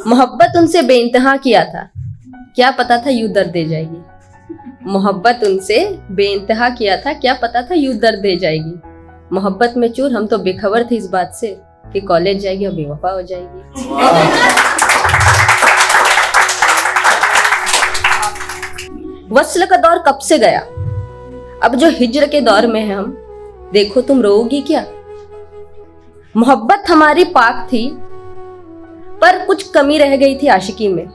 मोहब्बत उनसे बेइंतहा किया था, क्या पता था यूं दर्द दे जाएगी। मोहब्बत उनसे बेइंतहा किया था, क्या पता था यूं दर्द दे जाएगी। मोहब्बत में चूर हम तो बेखबर थे इस बात से कि कॉलेज जाएगी और बेवफा हो जाएगी। वस्ल का दौर कब से गया, अब जो हिज्र के दौर में है हम, देखो तुम रोओगी क्या। मोहब्बत हमारी पाक थी पर कुछ कमी रह गई थी आशिकी में,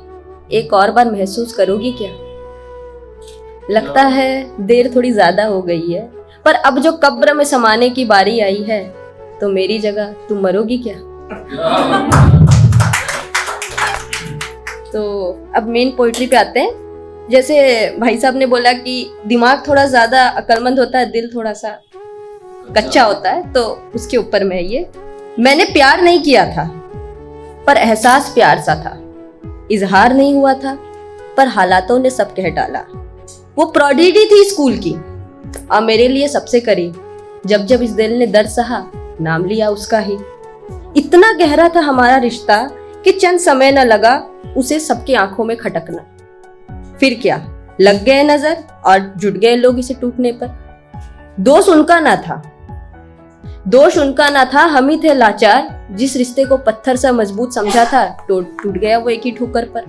एक और बार महसूस करोगी क्या। लगता है देर थोड़ी ज्यादा हो गई है, पर अब जो कब्र में समाने की बारी आई है तो मेरी जगह तुम मरोगी क्या। तो अब मेन पोइट्री पे आते हैं। जैसे भाई साहब ने बोला कि दिमाग थोड़ा ज्यादा अक्लमंद होता है, दिल थोड़ा सा कच्चा होता है, तो उसके ऊपर में ये। मैंने प्यार नहीं किया था पर एहसास प्यार सा था, इजहार नहीं हुआ था पर हालातों ने सब कह डाला। वो प्रोडिजी थी स्कूल की और मेरे लिए सबसे करीब, जब जब इस दिल ने दर्द सहा नाम लिया उसका ही। इतना गहरा था हमारा रिश्ता कि चंद समय न लगा उसे सबकी आंखों में खटकना। फिर क्या, लग गए नजर और जुट गए लोग इसे टूटने पर। दोष उनका ना था, दोष उनका ना था, हम ही थे लाचार। जिस रिश्ते को पत्थर सा मजबूत समझा था टूट गया वो एक ही ठोकर पर,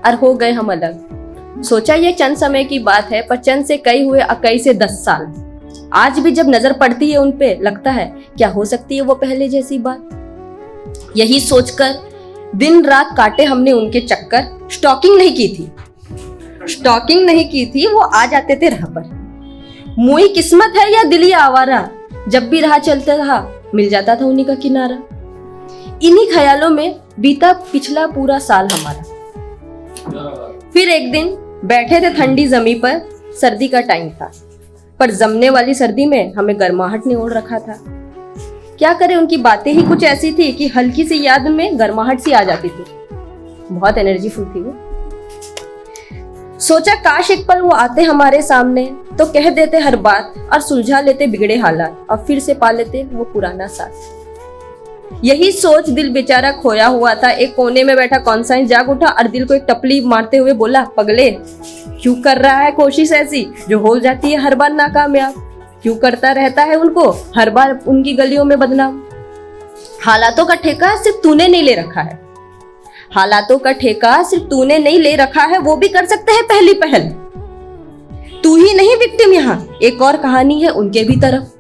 और हो गए हम अलग। सोचा ये चंद समय की बात है, पर चंद से कई हुए अकई से 10 साल। आज भी जब नजर पड़ती है उन पे लगता है क्या हो सकती है वो पहले जैसी बात। यही सोचकर दिन रात काटे हमने उनके चक्कर। स्टॉकिंग नहीं की थी, स्टॉकिंग नहीं की थी, वो आ जाते थे राह पर। मुई किस्मत है या दिली आवारा, जब भी राह चलता रहा मिल जाता था उन्हीं का किनारा। इन्हीं ख्यालों में बीता पिछला पूरा साल हमारा। फिर एक दिन बैठे थे ठंडी जमीन पर, सर्दी का टाइम था, पर जमने वाली सर्दी में हमें गर्माहट ने ओढ़ रखा था। क्या करें, उनकी बातें ही कुछ ऐसी थी कि हल्की सी याद में गर्माहट सी आ जाती थी। बहुत एनर्जीफुल थी वो। सोचा काश एक पल वो आते हमारे सामने तो कह देते हर बात और सुलझा लेते बिगड़े हालात और फिर से पा लेते वो पुराना साथ। यही सोच दिल बेचारा खोया हुआ था। एक कोने में बैठा कॉन्साइंस जाग उठा और दिल को एक टपली मारते हुए बोला, पगले क्यों कर रहा है कोशिश ऐसी जो हो जाती है हर बार नाकामयाब। क्यों करता रहता है उनको हर बार उनकी गलियों में बदनाम। हालातों का ठेका सिर्फ तूने नहीं ले रखा है, हालातों का ठेका सिर्फ तूने नहीं ले रखा है, वो भी कर सकते हैं पहली पहल। तू ही नहीं विक्टिम, यहाँ एक और कहानी है उनके भी तरफ।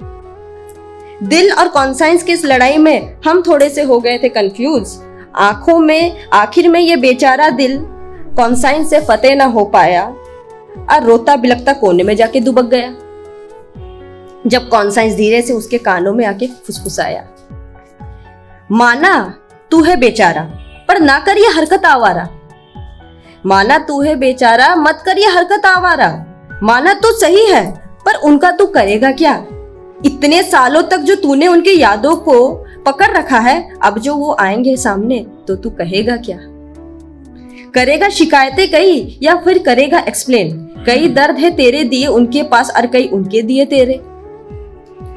दिल और कॉन्साइंस की इस लड़ाई में हम थोड़े से हो गए थे कंफ्यूज। आंखों में आखिर में ये बेचारा दिल कॉन्साइंस से फतेह ना हो पाया और रोता बिलखता कोने में जाके दुबक गया। जब कॉन्साइंस धीरे से उसके कानों में आके फुसफुसाया, माना तू है बेचारा पर ना कर ये हरकत आवारा। माना तू है बेचारा मत कर ये हरकत आवारा। माना तू सही है पर उनका तू करेगा क्या। इतने सालों तक जो तूने उनकी यादों को पकड़ रखा है, अब जो वो आएंगे सामने तो तू कहेगा क्या। करेगा शिकायतें कई या फिर करेगा एक्सप्लेन। कई दर्द है तेरे दिए उनके पास और कई उनके दिए तेरे।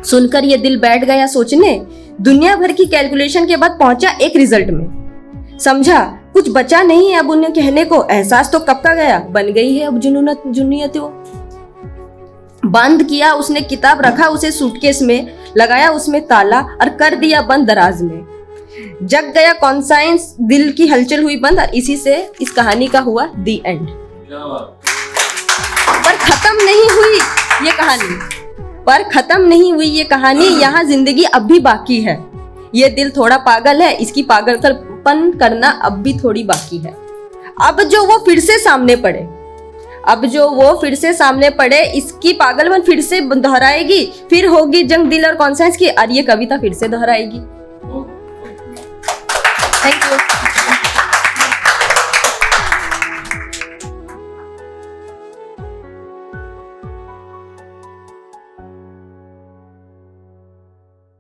सुनकर ये दिल बैठ गया सोचने, दुनिया भर की कैलकुलेशन के बाद पहुंचा एक रिजल्ट में। समझा कुछ बचा नहीं है अब उन्हें कहने को, एहसास तो कब का गया, बन गई है अब जुनूनियत वो। बंद किया उसने किताब, रखा उसे सूटकेस में, लगाया उसमें ताला और कर दिया बंद दराज में। जग गया कॉन्साइंस, दिल की हलचल हुई बंद, और इसी से इस कहानी का हुआ दी एंड। पर खत्म नहीं हुई ये कहानी, पर खत्म नहीं हुई ये कहानी, यहाँ जिंदगी अब भी बाकी है। ये दिल थोड़ा पागल है, इसकी पागलपन करना अब भी थोड़ी बाकी है। अब जो वो फिर से सामने पड़े, अब जो वो फिर से सामने पड़े, इसकी पागलपन फिर से दोहराएगी, फिर होगी जंग दिल और कॉन्साइंस की, और ये कविता फिर से दोहराएगी। Thank you.